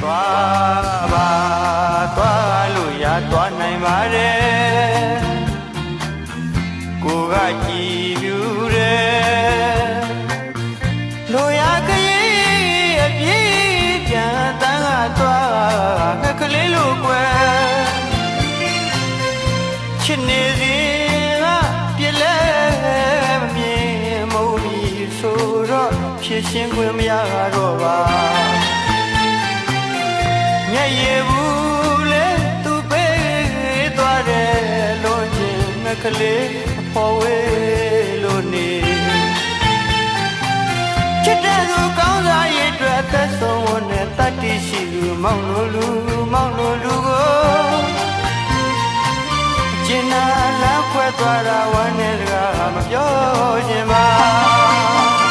သွားပါသွားလို့ရသွားနိုင်ပါတယ်ကိုကကြည်ပြူတယ်လိုရကလေးအပြည့်ပြန်တန်းကသွားငှက်ကလေးလိုကွယ်ချစ်နေစီကပြည့်လဲမမြင်မဟုတ်ဘူးဆိုတော့ဖြစ်ရှင်းခွင့်မရတော့ပါမျက်ရည်ဘူးလေသူပေးသွားတယ်လို့ချင်းငှက်ကလေးအဖော်ဝေးလို့နေချစ်တဲ့သူကောင်းစားရည်အတွက်အသက်ဆုံးဝနဲ့တတ်တည်ရှိသူမောင်လိုလူကိုကျင်နာလမ်းခွဲသွားတာဝမ်းနဲ့တကားမပြောချင်ပါ